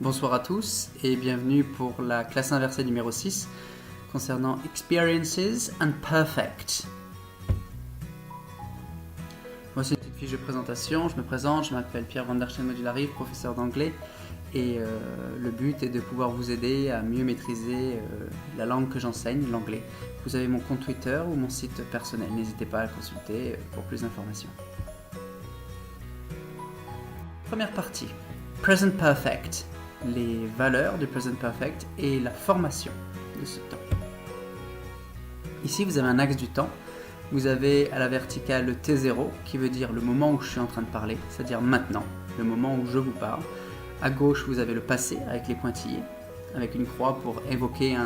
Bonsoir à tous et bienvenue pour la classe inversée numéro 6 concernant Experiences and Perfect. Voici une petite fiche de présentation, je me présente, je m'appelle Pierre van der Steen-Modularive, professeur d'anglais et le but est de pouvoir vous aider à mieux maîtriser la langue que j'enseigne, l'anglais. Vous avez mon compte Twitter ou mon site personnel, n'hésitez pas à le consulter pour plus d'informations. Première partie, Present Perfect. Les valeurs du Present Perfect et la formation de ce temps. Ici, vous avez un axe du temps. Vous avez à la verticale le T0, qui veut dire le moment où je suis en train de parler, c'est-à-dire maintenant, le moment où je vous parle. À gauche, vous avez le passé, avec les pointillés, avec une croix pour évoquer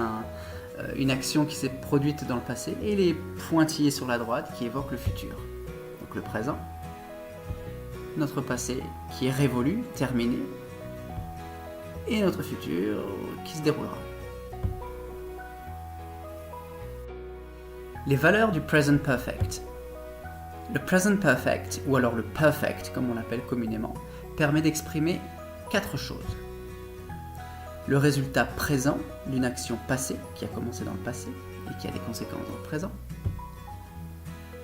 une action qui s'est produite dans le passé, et les pointillés sur la droite qui évoquent le futur. Donc le présent, notre passé qui est révolu, terminé, et notre futur qui se déroulera. Les valeurs du Present Perfect. Le Present Perfect, ou alors le Perfect comme on l'appelle communément, permet d'exprimer 4 choses. Le résultat présent d'une action passée qui a commencé dans le passé et qui a des conséquences dans le présent.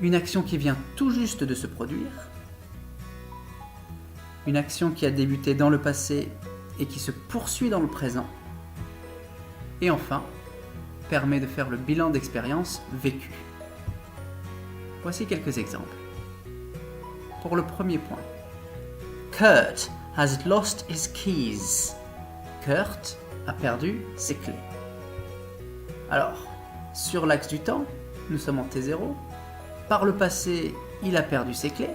Une action qui vient tout juste de se produire. Une action qui a débuté dans le passé et qui se poursuit dans le présent. Et enfin, permet de faire le bilan d'expérience vécue. Voici quelques exemples. Pour le premier point, Kurt has lost his keys. Kurt a perdu ses clés. Alors, sur l'axe du temps, nous sommes en T0. Par le passé, il a perdu ses clés.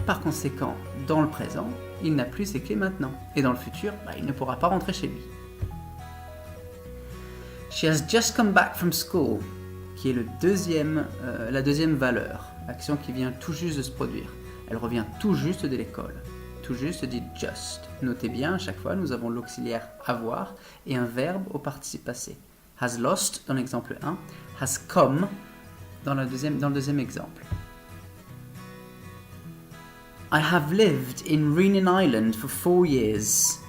Par conséquent, dans le présent, il n'a plus ses clés maintenant. Et dans le futur, il ne pourra pas rentrer chez lui. She has just come back from school, qui est la deuxième valeur, action qui vient tout juste de se produire. Elle revient tout juste de l'école. Tout juste dit just. Notez bien, à chaque fois, nous avons l'auxiliaire avoir et un verbe au participe passé. Has lost dans l'exemple 1, has come dans le deuxième exemple. I have lived in Reunion Island for 4 years.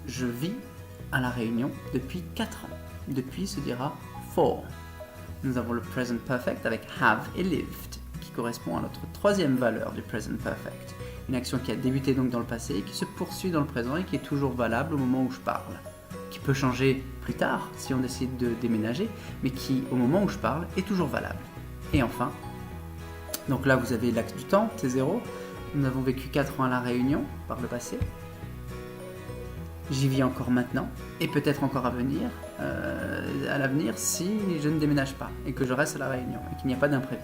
Je vis à La Réunion depuis 4 ans. Depuis se dira 4. Nous avons le Present Perfect avec have et lived, qui correspond à notre troisième valeur du Present Perfect. Une action qui a débuté donc dans le passé, qui se poursuit dans le présent et qui est toujours valable au moment où je parle. Qui peut changer plus tard si on décide de déménager, mais qui, au moment où je parle, est toujours valable. Et enfin, donc là vous avez l'axe du temps, T0. Nous avons vécu 4 ans à La Réunion par le passé. J'y vis encore maintenant, et peut-être encore à l'avenir si je ne déménage pas, et que je reste à La Réunion, et qu'il n'y a pas d'imprévu.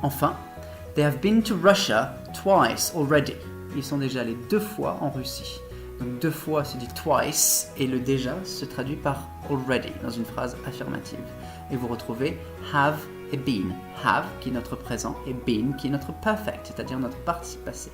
Enfin, they have been to Russia twice already. Ils sont déjà allés 2 fois en Russie. Donc 2 fois se dit twice, et le déjà se traduit par already, dans une phrase affirmative. Et vous retrouvez have et been. Have qui est notre présent et been qui est notre perfect, c'est-à-dire notre participe passé.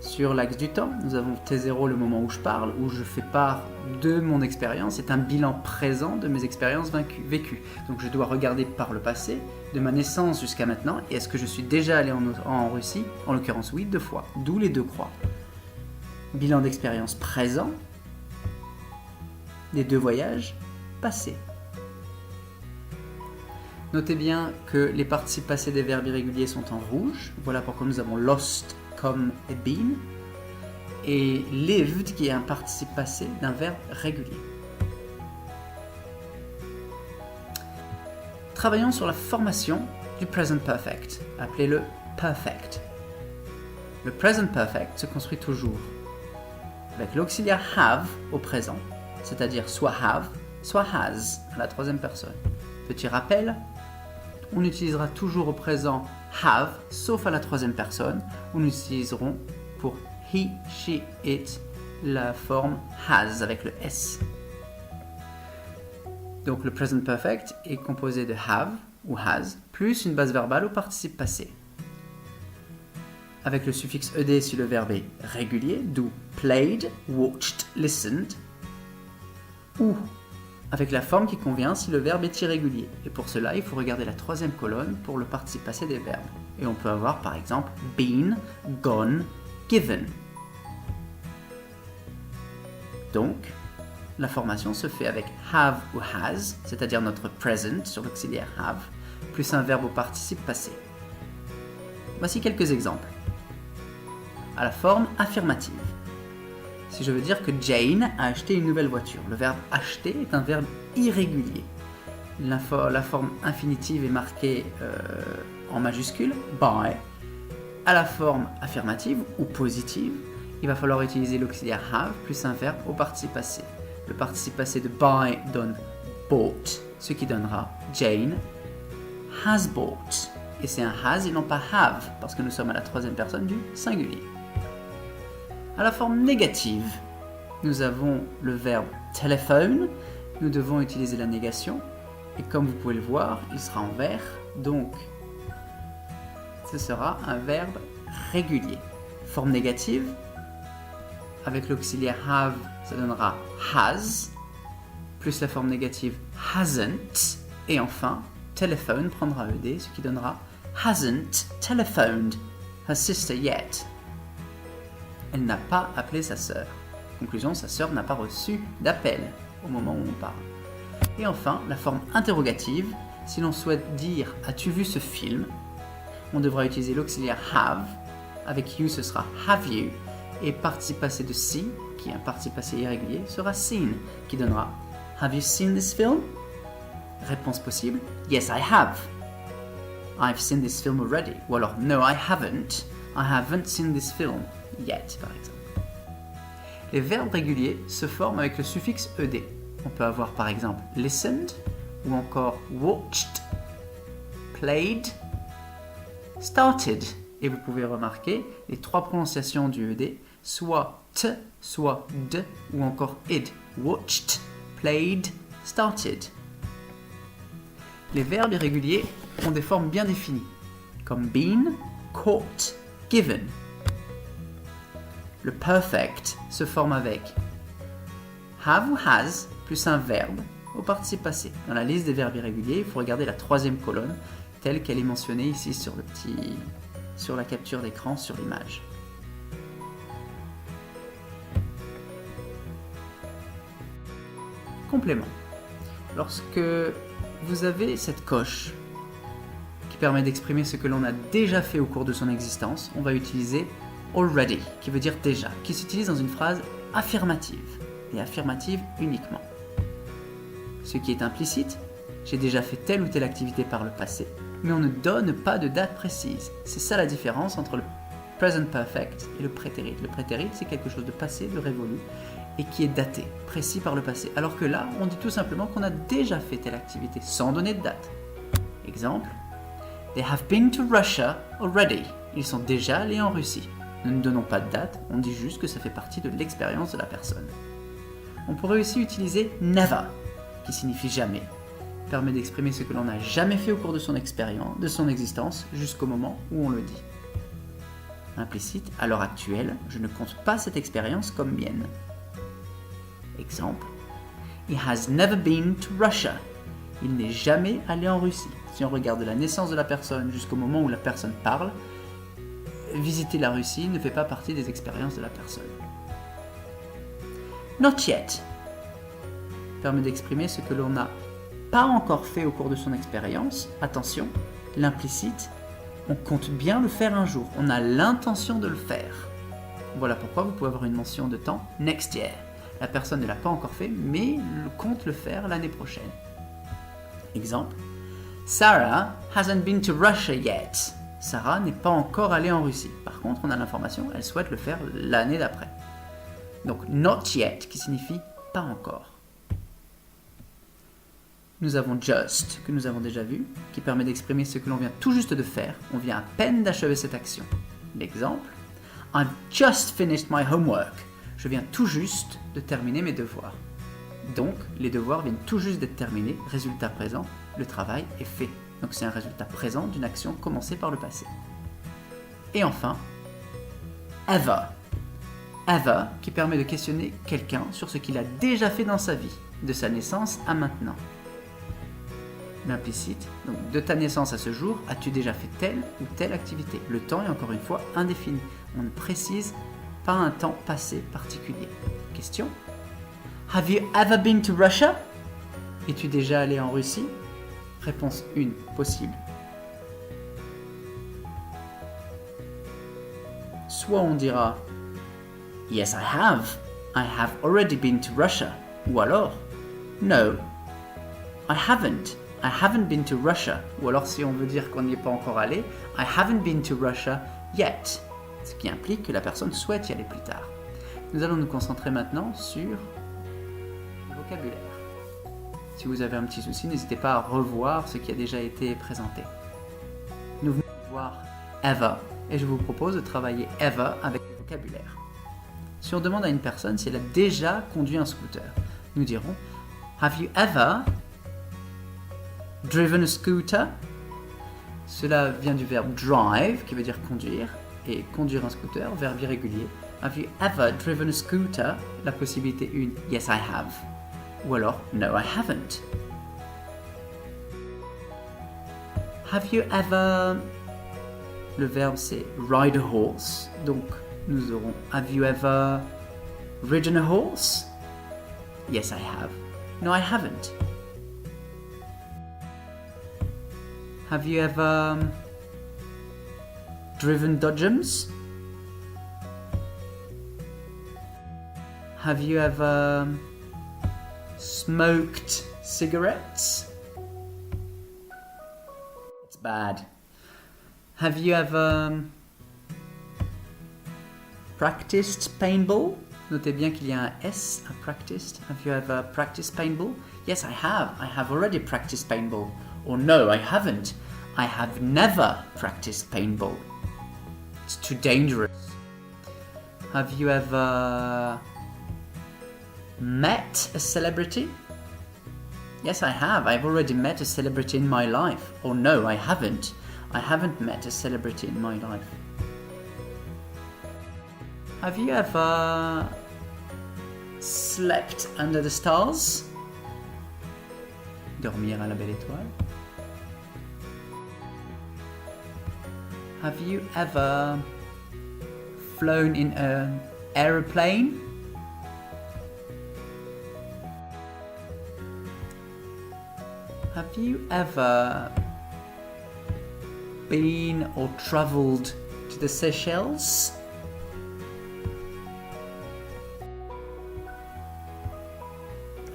Sur l'axe du temps, nous avons T0 le moment où je parle, où je fais part de mon expérience. C'est un bilan présent de mes expériences vécues. Donc je dois regarder par le passé, de ma naissance jusqu'à maintenant, et est-ce que je suis déjà allé en Russie? En l'occurrence oui, 2 fois, d'où les 2 croix. Bilan d'expérience présent, des 2 voyages passés. Notez bien que les participes passés des verbes irréguliers sont en rouge. Voilà pourquoi nous avons lost, come et been. Et lived qui est un participe passé d'un verbe régulier. Travaillons sur la formation du present perfect. Appelez-le perfect. Le present perfect se construit toujours avec l'auxiliaire have au présent, c'est-à-dire soit have, soit has à la troisième personne. Petit rappel, on utilisera toujours au présent have, sauf à la troisième personne, où nous utiliserons pour he, she, it la forme has avec le s. Donc le present perfect est composé de have ou has plus une base verbale au participe passé. Avec le suffixe ed si le verbe est régulier, d'où played, watched, listened, ou avec la forme qui convient si le verbe est irrégulier. Et pour cela, il faut regarder la troisième colonne pour le participe passé des verbes. Et on peut avoir par exemple been, gone, given. Donc, la formation se fait avec have ou has, c'est-à-dire notre present sur l'auxiliaire have, plus un verbe au participe passé. Voici quelques exemples. À la forme affirmative. Si je veux dire que Jane a acheté une nouvelle voiture, le verbe acheter est un verbe irrégulier. La forme infinitive est marquée en majuscule, buy. À la forme affirmative ou positive, il va falloir utiliser l'auxiliaire have plus un verbe au participe passé. Le participe passé de buy donne bought, ce qui donnera Jane has bought. Et c'est un has et non pas have, parce que nous sommes à la troisième personne du singulier. À la forme négative, nous avons le verbe telephone. Nous devons utiliser la négation. Et comme vous pouvez le voir, il sera en vert. Donc, ce sera un verbe régulier. Forme négative, avec l'auxiliaire have, ça donnera has, plus la forme négative hasn't. Et enfin, telephone prendra ed, ce qui donnera hasn't telephoned her sister yet. Elle n'a pas appelé sa sœur. Conclusion, sa sœur n'a pas reçu d'appel au moment où on parle. Et enfin, la forme interrogative, si l'on souhaite dire « As-tu vu ce film ?», on devra utiliser l'auxiliaire have. Avec you, ce sera have you. Et participe passé de see, qui est un participe passé irrégulier, sera seen, qui donnera Have you seen this film? Réponse possible, Yes, I have. I've seen this film already. Ou alors No, I haven't seen this film yet, par exemple. Les verbes réguliers se forment avec le suffixe ed. On peut avoir par exemple listened, ou encore watched, played, started. Et vous pouvez remarquer les trois prononciations du ed, soit t, soit d, ou encore id. Watched, played, started. Les verbes irréguliers ont des formes bien définies, comme been, caught, given. Le perfect se forme avec have ou has plus un verbe au participe passé. Dans la liste des verbes irréguliers, il faut regarder la troisième colonne telle qu'elle est mentionnée ici sur la capture d'écran sur l'image. Complément. Lorsque vous avez cette coche qui permet d'exprimer ce que l'on a déjà fait au cours de son existence, on va utiliser already, qui veut dire déjà, qui s'utilise dans une phrase affirmative, et affirmative uniquement. Ce qui est implicite, j'ai déjà fait telle ou telle activité par le passé, mais on ne donne pas de date précise. C'est ça la différence entre le present perfect et le prétérit. Le prétérit, c'est quelque chose de passé, de révolu, et qui est daté, précis par le passé. Alors que là, on dit tout simplement qu'on a déjà fait telle activité, sans donner de date. Exemple, They have been to Russia already. Ils sont déjà allés en Russie. Nous ne donnons pas de date, on dit juste que ça fait partie de l'expérience de la personne. On pourrait aussi utiliser never, qui signifie jamais, permet d'exprimer ce que l'on n'a jamais fait au cours de son expérience, de son existence, jusqu'au moment où on le dit. Implicite, à l'heure actuelle, je ne compte pas cette expérience comme mienne. Exemple, He has never been to Russia. Il n'est jamais allé en Russie. Si on regarde de la naissance de la personne jusqu'au moment où la personne parle, visiter la Russie ne fait pas partie des expériences de la personne. Not yet permet d'exprimer ce que l'on n'a pas encore fait au cours de son expérience. Attention, l'implicite, on compte bien le faire un jour, on a l'intention de le faire. Voilà pourquoi vous pouvez avoir une mention de temps next year. La personne ne l'a pas encore fait, mais compte le faire l'année prochaine. Exemple, Sarah hasn't been to Russia yet. Sarah n'est pas encore allée en Russie. Par contre, on a l'information, elle souhaite le faire l'année d'après. Donc, not yet, qui signifie pas encore. Nous avons just, que nous avons déjà vu, qui permet d'exprimer ce que l'on vient tout juste de faire. On vient à peine d'achever cette action. L'exemple, I've just finished my homework. Je viens tout juste de terminer mes devoirs. Donc, les devoirs viennent tout juste d'être terminés. Résultat présent, le travail est fait. Donc, c'est un résultat présent d'une action commencée par le passé. Et enfin, ever. Ever, qui permet de questionner quelqu'un sur ce qu'il a déjà fait dans sa vie, de sa naissance à maintenant. L'implicite, donc de ta naissance à ce jour, as-tu déjà fait telle ou telle activité? Le temps est encore une fois indéfini. On ne précise pas un temps passé particulier. Question? Have you ever been to Russia? Es-tu déjà allé en Russie? Réponse 1, possible. Soit on dira Yes, I have. I have already been to Russia. Ou alors No, I haven't. I haven't been to Russia. Ou alors si on veut dire qu'on n'y est pas encore allé, I haven't been to Russia yet. Ce qui implique que la personne souhaite y aller plus tard. Nous allons nous concentrer maintenant sur le vocabulaire. Si vous avez un petit souci, n'hésitez pas à revoir ce qui a déjà été présenté. Nous venons de voir ever et je vous propose de travailler ever avec le vocabulaire. Si on demande à une personne si elle a déjà conduit un scooter, nous dirons Have you ever driven a scooter? Cela vient du verbe drive qui veut dire conduire et conduire un scooter, verbe irrégulier. Have you ever driven a scooter? La possibilité 1, yes I have. Ou alors, no I haven't. Have you ever... Le verbe c'est ride a horse. Donc nous aurons Have you ever ridden a horse? Yes I have. No I haven't. Have you ever driven dodgems? Have you ever smoked cigarettes? It's bad. Have you ever practiced paintball? Notez bien qu'il y a un S à practiced. Have you ever practiced paintball? Yes, I have. I have already practiced paintball. Or no, I haven't. I have never practiced paintball. It's too dangerous. Have you ever met a celebrity? Yes, I have. I've already met a celebrity in my life. Or no, I haven't. I haven't met a celebrity in my life. Have you ever slept under the stars? Dormir à la belle étoile. Have you ever flown in an aeroplane? Have you ever been or traveled to the Seychelles?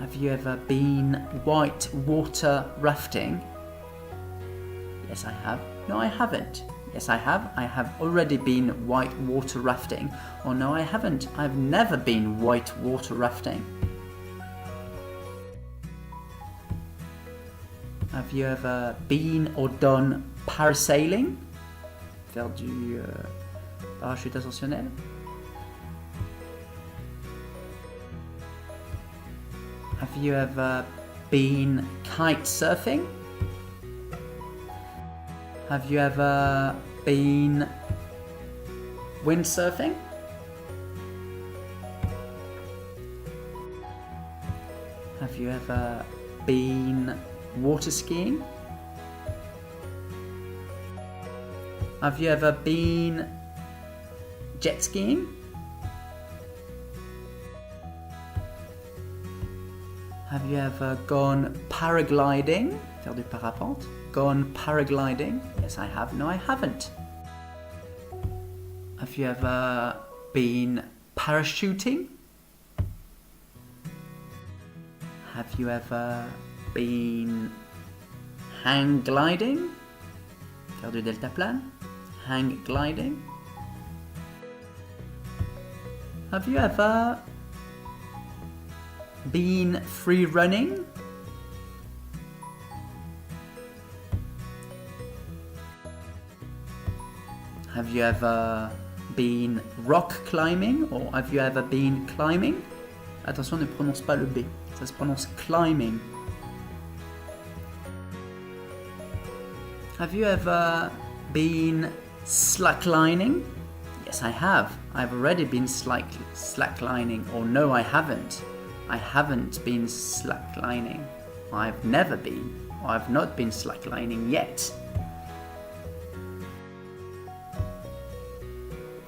Have you ever been white water rafting? Yes, I have. No, I haven't. Yes, I have. I have already been white water rafting. Or no, I haven't. I've never been white water rafting. Have you ever been or done parasailing? Faire du parachute ascensionnel? Have you ever been kite surfing? Have you ever been windsurfing? Have you ever been water skiing? Have you ever been jet skiing? Have you ever gone paragliding? Faire du parapente. Gone paragliding? Yes, I have. No, I haven't. Have you ever been parachuting? Have you ever been hang gliding? Faire du deltaplane? Hang gliding? Have you ever been free running? Have you ever been rock climbing? Or have you ever been climbing? Attention, ne prononce pas le B. Ça se prononce climbing. Have you ever been slacklining? Yes, I have. I've already been slacklining. Or no, I haven't. I haven't been slacklining. I've never been. Or I've not been slacklining yet.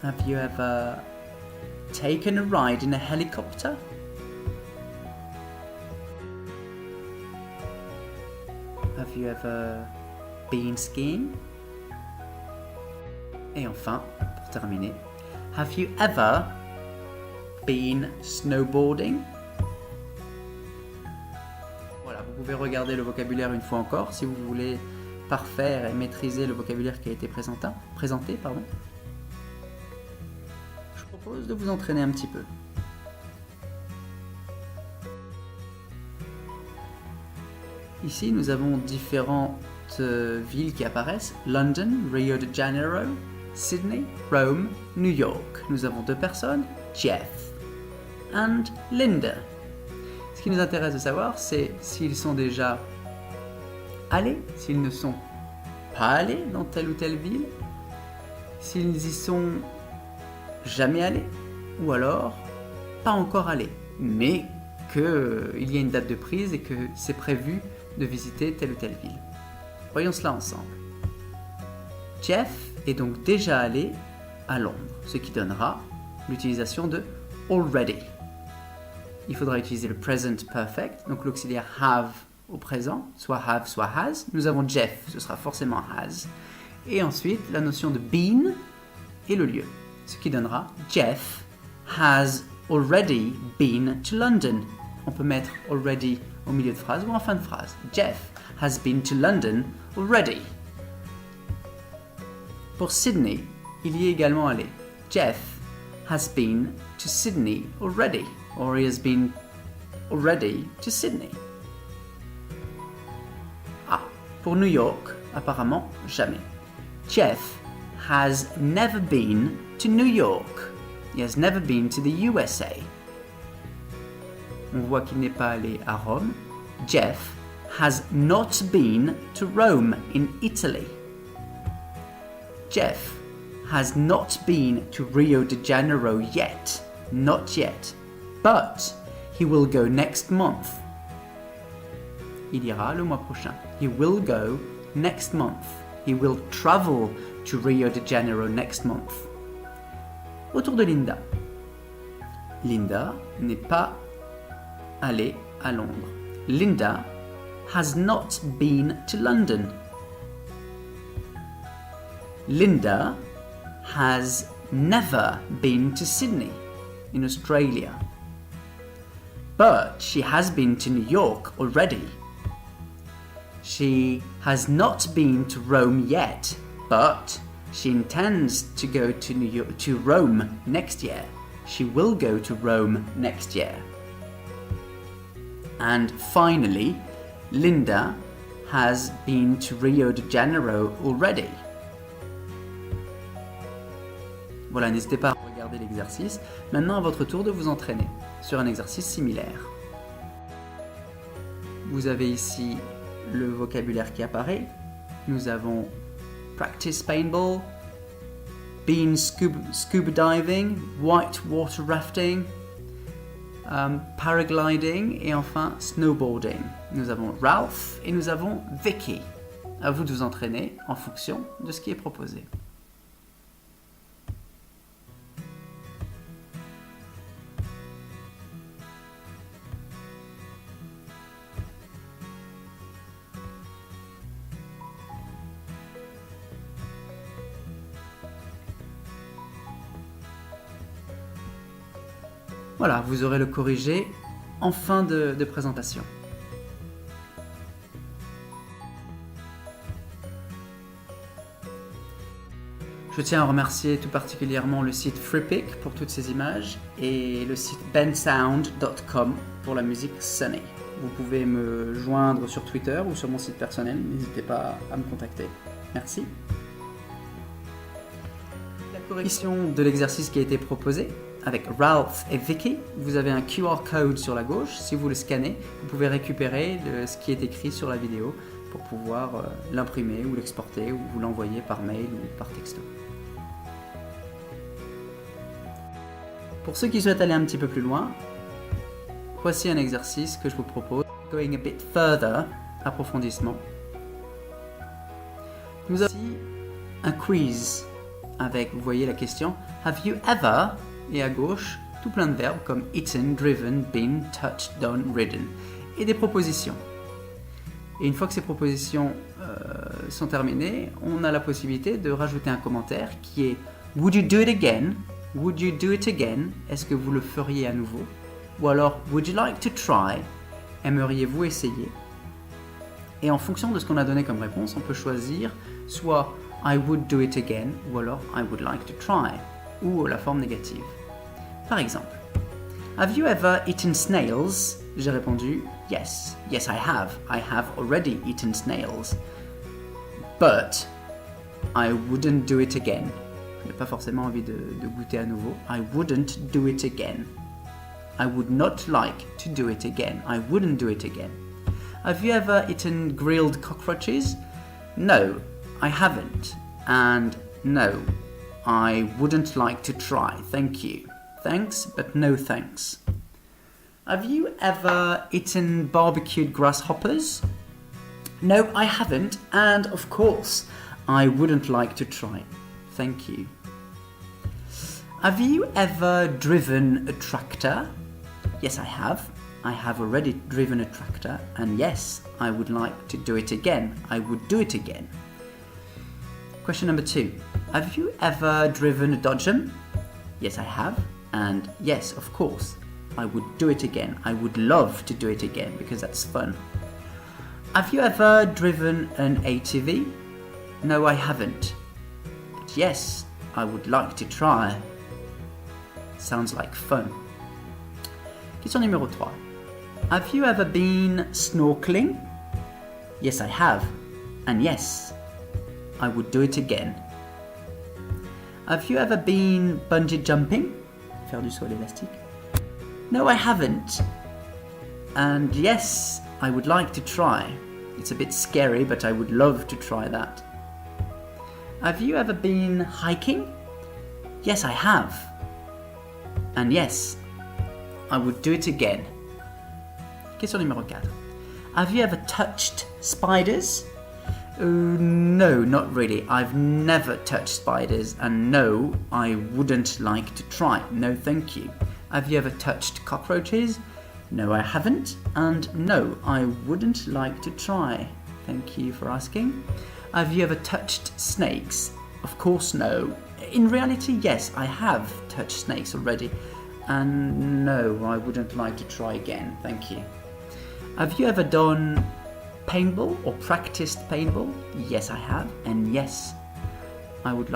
Have you ever taken a ride in a helicopter? Have you ever been skiing? Et enfin, pour terminer, have you ever been snowboarding? Voilà, vous pouvez regarder le vocabulaire une fois encore si vous voulez parfaire et maîtriser le vocabulaire qui a été présenté. Je propose de vous entraîner un petit peu. Ici, nous avons différentes villes qui apparaissent. London, Rio de Janeiro, Sydney, Rome, New York. Nous avons 2 personnes, Jeff and Linda. Ce qui nous intéresse de savoir, c'est s'ils sont déjà allés, s'ils ne sont pas allés dans telle ou telle ville, s'ils y sont jamais allés, ou alors pas encore allés, mais qu'il y a une date de prise et que c'est prévu de visiter telle ou telle ville. Voyons cela ensemble. Jeff est donc déjà allé à Londres, ce qui donnera l'utilisation de already. Il faudra utiliser le present perfect, donc l'auxiliaire have au présent, soit have, soit has. Nous avons Jeff, ce sera forcément has. Et ensuite, la notion de been et le lieu, ce qui donnera Jeff has already been to London. On peut mettre already au milieu de phrase ou en fin de phrase. Jeff has been to London already. Pour Sydney, il y est également allé. Jeff has been to Sydney already. Or he has been already to Sydney. Ah, pour New York, apparemment jamais. Jeff has never been to New York. He has never been to the USA. On voit qu'il n'est pas allé à Rome. Jeff has not been to Rome in Italy. Jeff has not been to Rio de Janeiro yet. Not yet. But he will go next month. Il ira le mois prochain. He will go next month. He will travel to Rio de Janeiro next month. Autour de Linda. Linda n'est pas allée à Londres. Linda has not been to London. Linda has never been to Sydney in Australia. But she has been to New York already. She has not been to Rome yet, but she intends to go to Rome next year. She will go to Rome next year. And finally, Linda has been to Rio de Janeiro already. Voilà, n'hésitez pas à regarder l'exercice. Maintenant, à votre tour de vous entraîner sur un exercice similaire. Vous avez ici le vocabulaire qui apparaît. Nous avons practice paintball, been scuba diving, white water rafting, paragliding et enfin snowboarding. Nous avons Ralph et nous avons Vicky. À vous de vous entraîner en fonction de ce qui est proposé. Voilà, vous aurez le corrigé en fin de présentation. Je tiens à remercier tout particulièrement le site Freepik pour toutes ces images et le site bensound.com pour la musique Sunny. Vous pouvez me joindre sur Twitter ou sur mon site personnel, n'hésitez pas à me contacter. Merci. La correction de l'exercice qui a été proposé avec Ralph et Vicky, vous avez un QR code sur la gauche. Si vous le scannez, vous pouvez récupérer ce qui est écrit sur la vidéo pour pouvoir l'imprimer ou l'exporter ou vous l'envoyer par mail ou par texto. Pour ceux qui souhaitent aller un petit peu plus loin, voici un exercice que je vous propose. Going a bit further, approfondissement. Nous avons ici un quiz avec, vous voyez la question, Have you ever, et à gauche, tout plein de verbes comme eaten, driven, been, touched, done, ridden, et des propositions. Et une fois que ces propositions sont terminées, on a la possibilité de rajouter un commentaire qui est Would you do it again? Would you do it again? Est-ce que vous le feriez à nouveau? Ou alors Would you like to try? Aimeriez-vous essayer? Et en fonction de ce qu'on a donné comme réponse, on peut choisir soit I would do it again ou alors I would like to try ou la forme négative. Par exemple, Have you ever eaten snails? J'ai répondu Yes, yes I have. I have already eaten snails. But I wouldn't do it again. Je n'ai pas forcément envie de goûter à nouveau. I wouldn't do it again. I would not like to do it again. I wouldn't do it again. Have you ever eaten grilled cockroaches? No, I haven't. And no, I wouldn't like to try. Thank you. Thanks, but no thanks. Have you ever eaten barbecued grasshoppers? No, I haven't. And of course, I wouldn't like to try. Thank you. Have you ever driven a tractor? Yes, I have. I have already driven a tractor, and yes, I would like to do it again. I would do it again. Question number 2. Have you ever driven a dodgem? Yes, I have. And yes, of course, I would do it again. I would love to do it again because that's fun. Have you ever driven an ATV? No, I haven't. But yes, I would like to try. Sounds like fun. Question numéro 3. Have you ever been snorkeling? Yes, I have. And yes, I would do it again. Have you ever been bungee jumping? Faire du saut élastique. No, I haven't. And yes, I would like to try. It's a bit scary, but I would love to try that. Have you ever been hiking? Yes, I have. And yes, I would do it again. Question numéro 4. Have you ever touched spiders? No, not really. I've never touched spiders, and no, I wouldn't like to try. No, thank you. Have you ever touched cockroaches? No, I haven't, and no, I wouldn't like to try. Thank you for asking. Have you ever touched snakes? Of course, no. In reality, yes, I have touched snakes already, and no, I wouldn't like to try again. Thank you. Have you ever done paintball or practiced paintball? Yes, I have, and yes, I would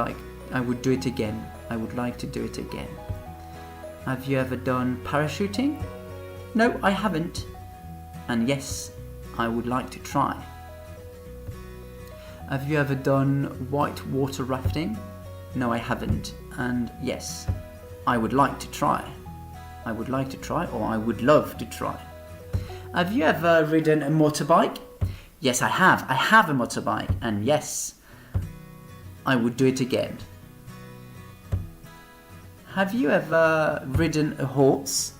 do it again. I would like to do it again. Have you ever done parachuting? No, I haven't, and yes, I would like to try. Have you ever done white water rafting? No, I haven't, and yes, I would like to try. I would like to try, or I would love to try. Have you ever ridden a motorbike? Yes, I have. I have a motorbike, and yes, I would do it again. Have you ever ridden a horse?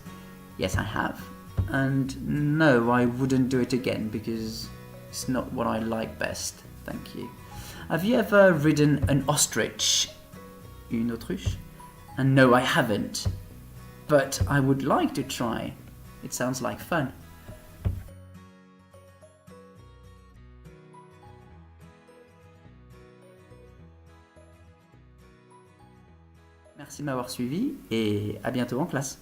Yes, I have. And no, I wouldn't do it again because it's not what I like best. Thank you. Have you ever ridden an ostrich? Une autruche? And no, I haven't. But I would like to try. It sounds like fun. Merci de m'avoir suivi et à bientôt en classe.